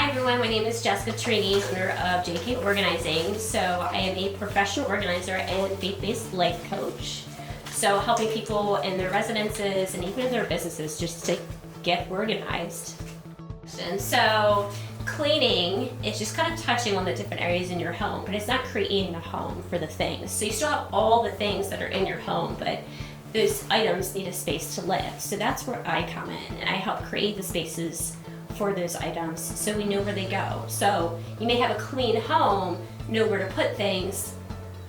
Hi everyone, my name is Jessica Trini, owner of JK Organizing. So I am a professional organizer and faith-based life coach. So helping people in their residences and even in their businesses just to get organized. And so cleaning is just kind of touching on the different areas in your home, but it's not creating a home for the things. So you still have all the things that are in your home, but those items need a space to live. So that's where I come in, and I help create the spaces for those items so we know where they go. So you may have a clean home, know where to put things,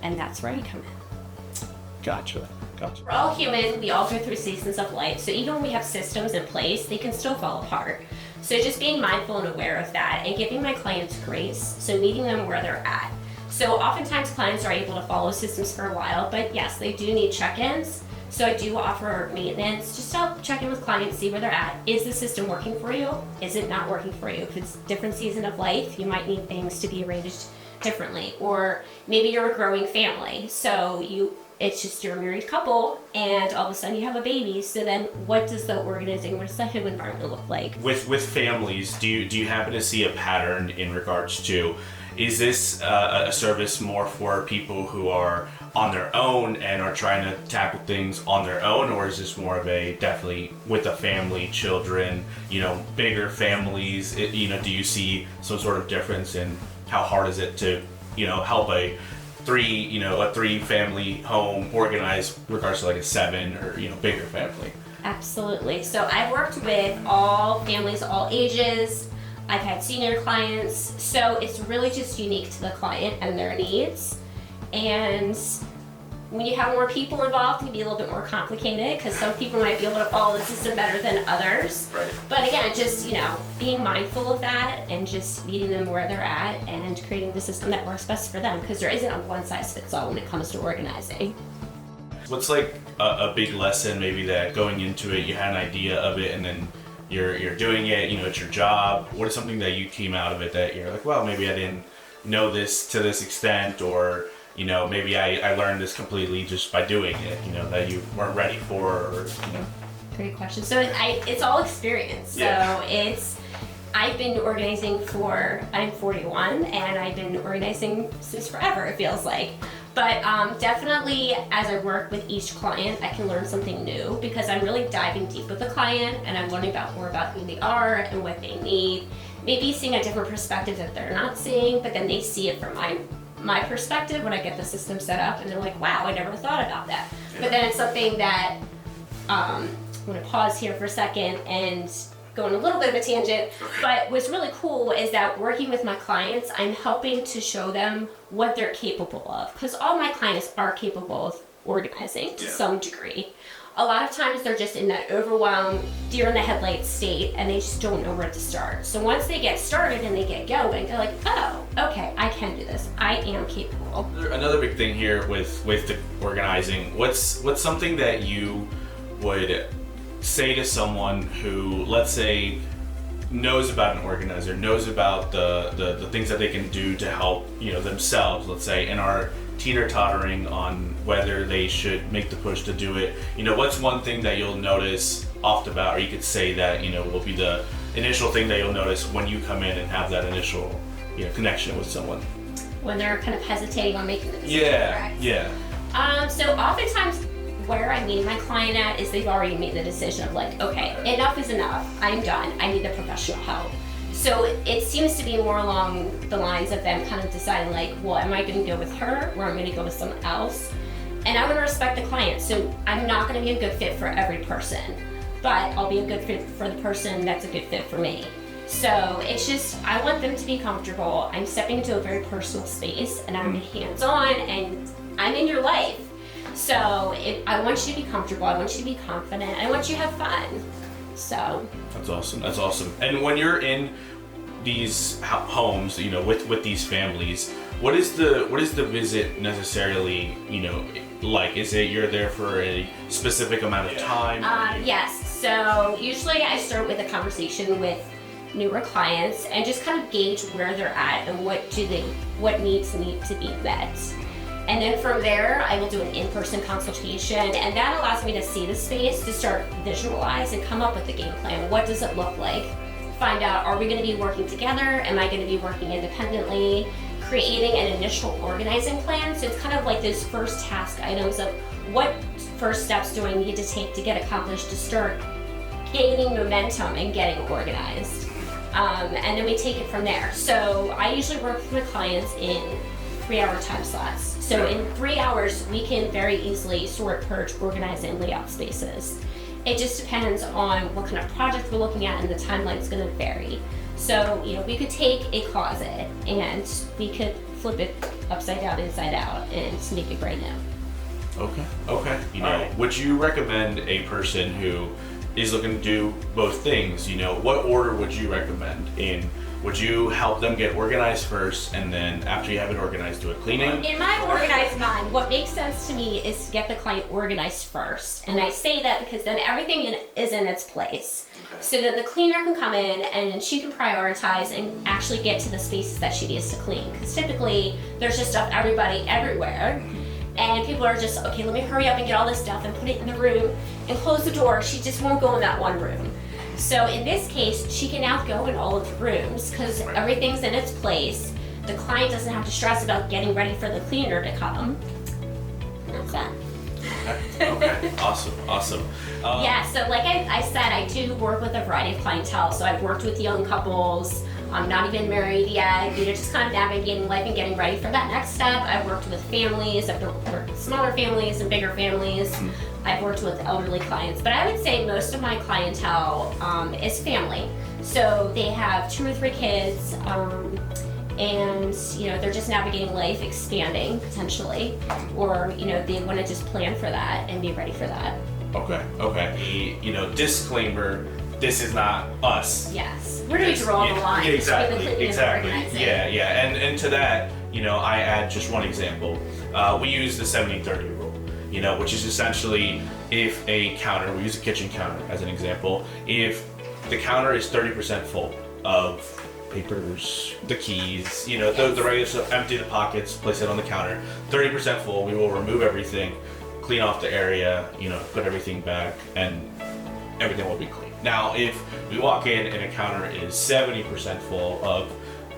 and that's where I come in. Gotcha. We're all human, we all go through seasons of life, so even when we have systems in place, they can still fall apart. So just being mindful and aware of that and giving my clients grace, so meeting them where they're at. So oftentimes clients are able to follow systems for a while, but yes, they do need check-ins. So I do offer maintenance, just to help check in with clients, see where they're at. Is the system working for you? Is it not working for you? If it's a different season of life, you might need things to be arranged differently. Or maybe you're a growing family, so it's just you're a married couple, and all of a sudden you have a baby. So then what does the organizing, what does the home environment look like? With families, do you happen to see a pattern in regards to, is this a service more for people who are on their own and are trying to tackle things on their own, or is this more of a definitely with a family, children, bigger families? Do you see some sort of difference in how hard is it to, help a three family home organize regards to like a 7 or bigger family? Absolutely. So I've worked with all families, all ages. I've had senior clients, so it's really just unique to the client and their needs. And when you have more people involved, it can be a little bit more complicated because some people might be able to follow the system better than others. Right. But again, just being mindful of that and just meeting them where they're at and creating the system that works best for them, because there isn't a one-size-fits-all when it comes to organizing. What's like a big lesson maybe that going into it you had an idea of it and then you're doing it, it's your job? What is something that you came out of it that you're like, well, maybe I didn't know this to this extent, or maybe I learned this completely just by doing it, that you weren't ready for, or. Great question. So it's all experience. Yeah. So I've been organizing I'm 41, and I've been organizing since forever, it feels like. But definitely as I work with each client, I can learn something new because I'm really diving deep with the client and I'm learning more about who they are and what they need. Maybe seeing a different perspective that they're not seeing, but then they see it from my perspective when I get the system set up, and they're like, wow, I never thought about that. Yeah. But then it's something that, I'm gonna pause here for a second and go on a little bit of a tangent, but what's really cool is that working with my clients, I'm helping to show them what they're capable of, because all my clients are capable of organizing to some degree. A lot of times they're just in that overwhelmed, deer in the headlights state, and they just don't know where to start. So once they get started and they get going, they're like, oh, okay, I can do this. I am capable. Another big thing here with the organizing, what's something that you would say to someone who, let's say, knows about an organizer, knows about the things that they can do to help themselves, let's say, and are teeter-tottering on whether they should make the push to do it? What's one thing that you'll notice off the bat, or you could say that will be the initial thing that you'll notice when you come in and have that initial connection with someone? When they're kind of hesitating on making the decision, correct? Yeah. So oftentimes where I'm meeting my client at is they've already made the decision of like, okay, enough is enough. I'm done. I need the professional help. So it seems to be more along the lines of them kind of deciding like, well, am I going to go with her or I'm going to go with someone else? And I want to respect the client. So I'm not going to be a good fit for every person, but I'll be a good fit for the person that's a good fit for me. So it's just, I want them to be comfortable. I'm stepping into a very personal space and I'm hands-on and I'm in your life. So I want you to be comfortable, I want you to be confident, I want you to have fun. So That's awesome. And when you're in these homes, with these families, what is the visit necessarily, like? Is it you're there for a specific amount of time? Yes. So usually I start with a conversation with newer clients and just kind of gauge where they're at and what needs need to be met. And then from there, I will do an in-person consultation, and that allows me to see the space, to start visualize and come up with the game plan. What does it look like find out, are we going to be working together? Am I going to be working independently? Creating an initial organizing plan. So it's kind of like those first task items of what first steps do I need to take to get accomplished to start gaining momentum and getting organized. And then we take it from there. So I usually work with my clients in 3-hour time slots. So in 3 hours, we can very easily sort, purge, organize, and lay out spaces. It just depends on what kind of project we're looking at, and the timeline's going to vary. So, we could take a closet and we could flip it upside down, inside out, and make it brand new. Okay. Would you recommend a person who is looking to do both things? What order would you recommend in? Would you help them get organized first, and then after you have it organized, do a cleaning? In my organized mind, what makes sense to me is to get the client organized first. And I say that because then everything is in its place. Okay. So that the cleaner can come in and she can prioritize and actually get to the spaces that she needs to clean. Because typically, there's just stuff everywhere. And people are just, okay, let me hurry up and get all this stuff and put it in the room and close the door. She just won't go in that one room. So in this case, she can now go in all of the rooms because everything's in its place. The client doesn't have to stress about getting ready for the cleaner to come. And that's that. Okay. Awesome. Yeah, so like I said, I do work with a variety of clientele. So I've worked with young couples. I'm not even married yet, just kind of navigating life and getting ready for that next step. I've worked with families, I've worked with smaller families and bigger families. I've worked with elderly clients, but I would say most of my clientele is family. So they have 2 or 3 kids, and they're just navigating life, expanding potentially, or they want to just plan for that and be ready for that. Okay. Disclaimer. This is not us. Yes. Where do we draw the line? Exactly. Yeah. And to that, I add just one example. We use the 70-30 rule, which is essentially if a counter, we use a kitchen counter as an example, if the counter is 30% full of papers, the keys, the regular stuff, empty the pockets, place it on the counter, 30% full, we will remove everything, clean off the area, put everything back, and everything will be clean. Now, if we walk in and a counter is 70% full of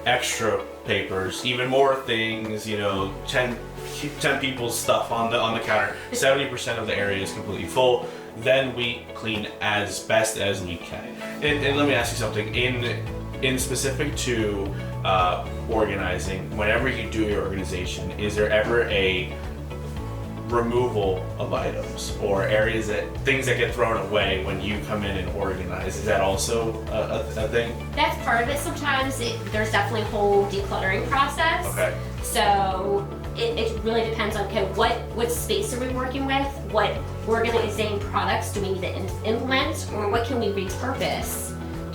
extra papers, even more things, 10 people's stuff on the counter, 70% of the area is completely full, then we clean as best as we can. And let me ask you something. In specific to organizing, whenever you do your organization, is there ever a removal of items or things that get thrown away when you come in and organize? Is that also a thing? That's part of it. Sometimes there's definitely a whole decluttering process. Okay. So it really depends on what space are we working with, what organizing products do we need to implement, or what can we repurpose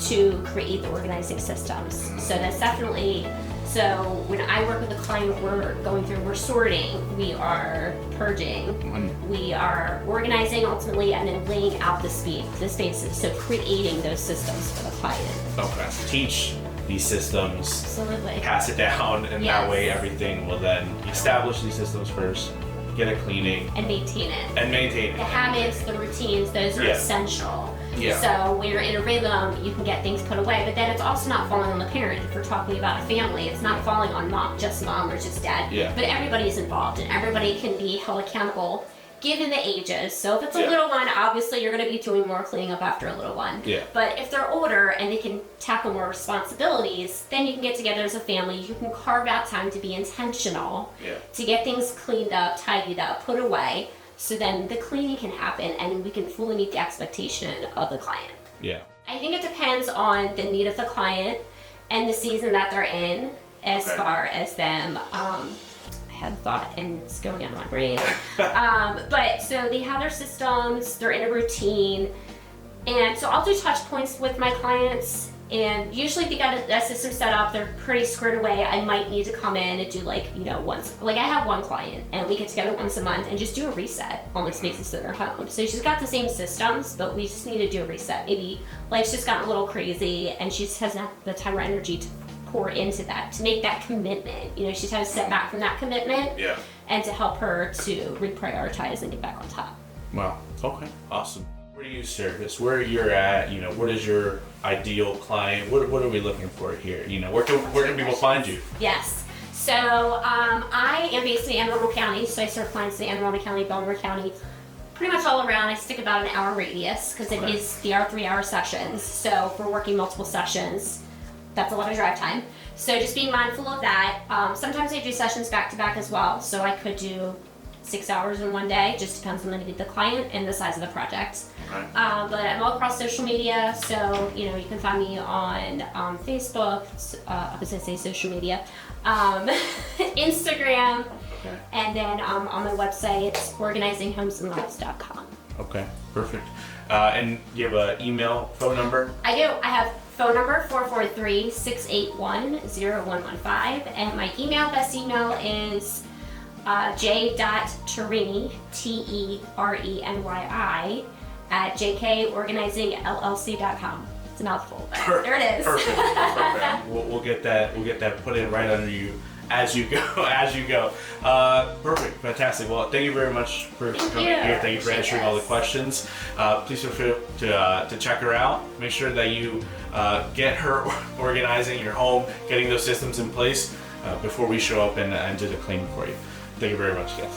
to create the organizing systems. So that's definitely. So when I work with a client, we're sorting, we are purging, we are organizing ultimately, and then laying out the spaces. So creating those systems for the client. Okay. Teach these systems. Absolutely. Pass it down, and that way everything will then establish these systems first, get a cleaning. And maintain it. The habits, the routines, those are essential. Yeah. So when you're in a rhythm, you can get things put away, but then it's also not falling on the parent. If we're talking about a family, it's not falling on just mom or just dad, but everybody's involved, and everybody can be held accountable given the ages. So if it's a little one, obviously you're going to be doing more cleaning up after a little one. Yeah. But if they're older and they can tackle more responsibilities, then you can get together as a family. You can carve out time to be intentional, to get things cleaned up, tidied up, put away. So then the cleaning can happen and we can fully meet the expectation of the client. Yeah. I think it depends on the need of the client and the season that they're in as far as them. I had a thought and it's going out of my brain. But so they have their systems, they're in a routine. And so I'll do touch points with my clients. And usually if they got a system set up, they're pretty squared away. I might need to come in and do once. I have one client and we get together once a month and just do a reset on the spaces that are home. So she's got the same systems, but we just need to do a reset. Maybe life's just gotten a little crazy and she just hasn't had the time or energy to pour into that, to make that commitment. She's had to step back from that commitment and to help her to reprioritize and get back on top. Wow. Okay. Awesome. do you service? Where you're at? You know, what is your ideal client? What are we looking for here? You know, where can people find you? Yes. So I am based in Anne Arundel County, so I serve clients in Anne Arundel County, Bello County, pretty much all around. I stick about an hour radius because it is the 3-hour sessions. So if we're working multiple sessions, that's a lot of drive time. So just being mindful of that. Sometimes I do sessions back to back as well. So I could do 6 hours in one day, just depends on the need of the client and the size of the project. Right. But I'm all across social media, so you can find me on Facebook, I was gonna say social media, Instagram, Okay. and then on my website, it's organizinghomesandlives.com. Okay. Perfect. And you have an email, phone number? I do. I have phone number 443-681-0115, and my best email is j.terenyi, TERENYI, at jkorganizingllc.com. It's a mouthful, but there it is. Perfect. Perfect. We'll get that put in right under you as you go. Perfect. Fantastic. Well, thank you very much for coming here. Thank you for answering all the questions. Please feel free to check her out. Make sure that you get her organizing your home, getting those systems in place before we show up and do the cleaning for you. Thank you very much, guys.